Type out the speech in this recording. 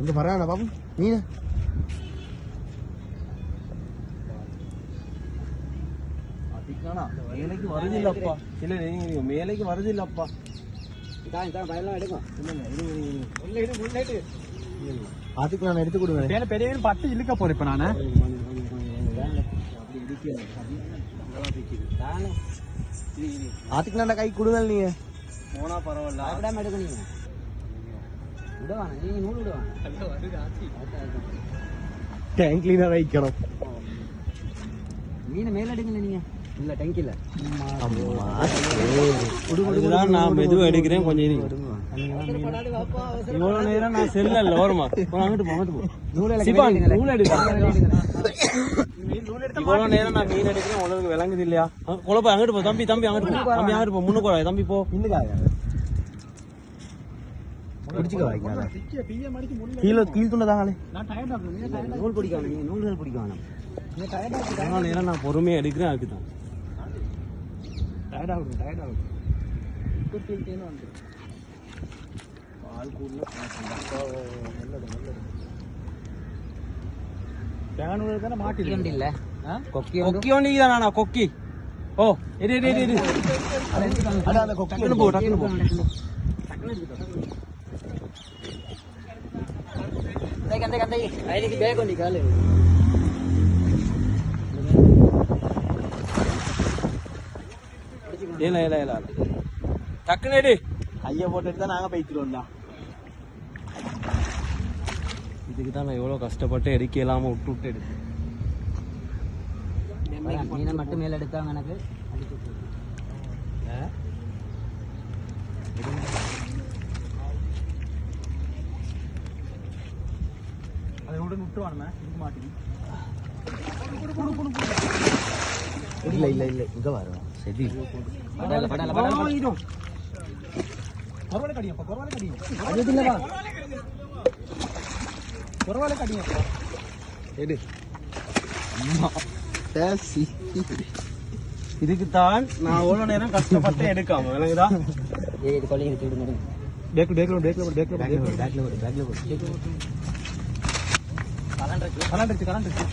இங்க பரவாயில்ல பாப்போம் மீன் அதிகானா மேலைக்கு வருதில்லப்பா இல்ல நீங்க மேலைக்கு வருதில்லப்பா இதான் பயலாம் எடுங்க இல்ல இது அதுக்கு நான் எடுத்து கொடுங்க பெரிய பட்டு இழுக்க போறேன் இப்ப நானு அதுக்கு நான் கை கொடுங்க நீங்க போனா பரவாயில்ல விடாம எடுக்க நீங்க விடுவாங்க நீங்க நூல் விடுவாங்க டேங்க் கிளீனர் வைக்கணும் மீனை மேல எடுக்கல நீங்க இல்ல டேங்க் இல்ல அதுதான் நான் மெதுவா எடுக்கிறேன் கொஞ்சம் இவ்வளவு நேரம் நான் செல்ல ஓரமா அங்கிட்டு போ நூல் எடுக்கிறேன் இவ்வளவு நேரம் நான் மீன் எடுக்கிறேன் உங்களுக்கு விளங்குது இல்லையா குழப்ப அங்கிட்டு போ தம்பி அங்கிட்டு போ முன்னுக்கு தம்பி போ கீழ் துண்டதாங்களே நூல் பிடிக்காம நீங்க நூல்கள் பிடிக்காம நேரம் நான் பொறுமையா எடுக்கிறேன் அதுக்குதான் கொக்கி ஓ டக்குனு ஐயா போட்டுட்டு தான் நாங்க போய்க்கிறோம்ல இதுக்கு தான் நான் எவ்வளவு கஷ்டப்பட்டு எடுக்க இல்லாம விட்டு எடுத்து மீனை மட்டும் மேல எடுத்தாங்க எனக்கு அதோட விட்டு வாணுமே இதுக்கு மாட்டேங்குது இல்ல இங்க வரும் சரி பரவாயில்ல கடியப்பா பரவாயில்ல கடியப்பா எடு இதுக்குத்தான் நான் எவ்வளவு நேரம் கஷ்டப்பட்டு எடுக்காம விளங்குதா இது கொள்ளைங்க விடுங்க கலண்டுச்சு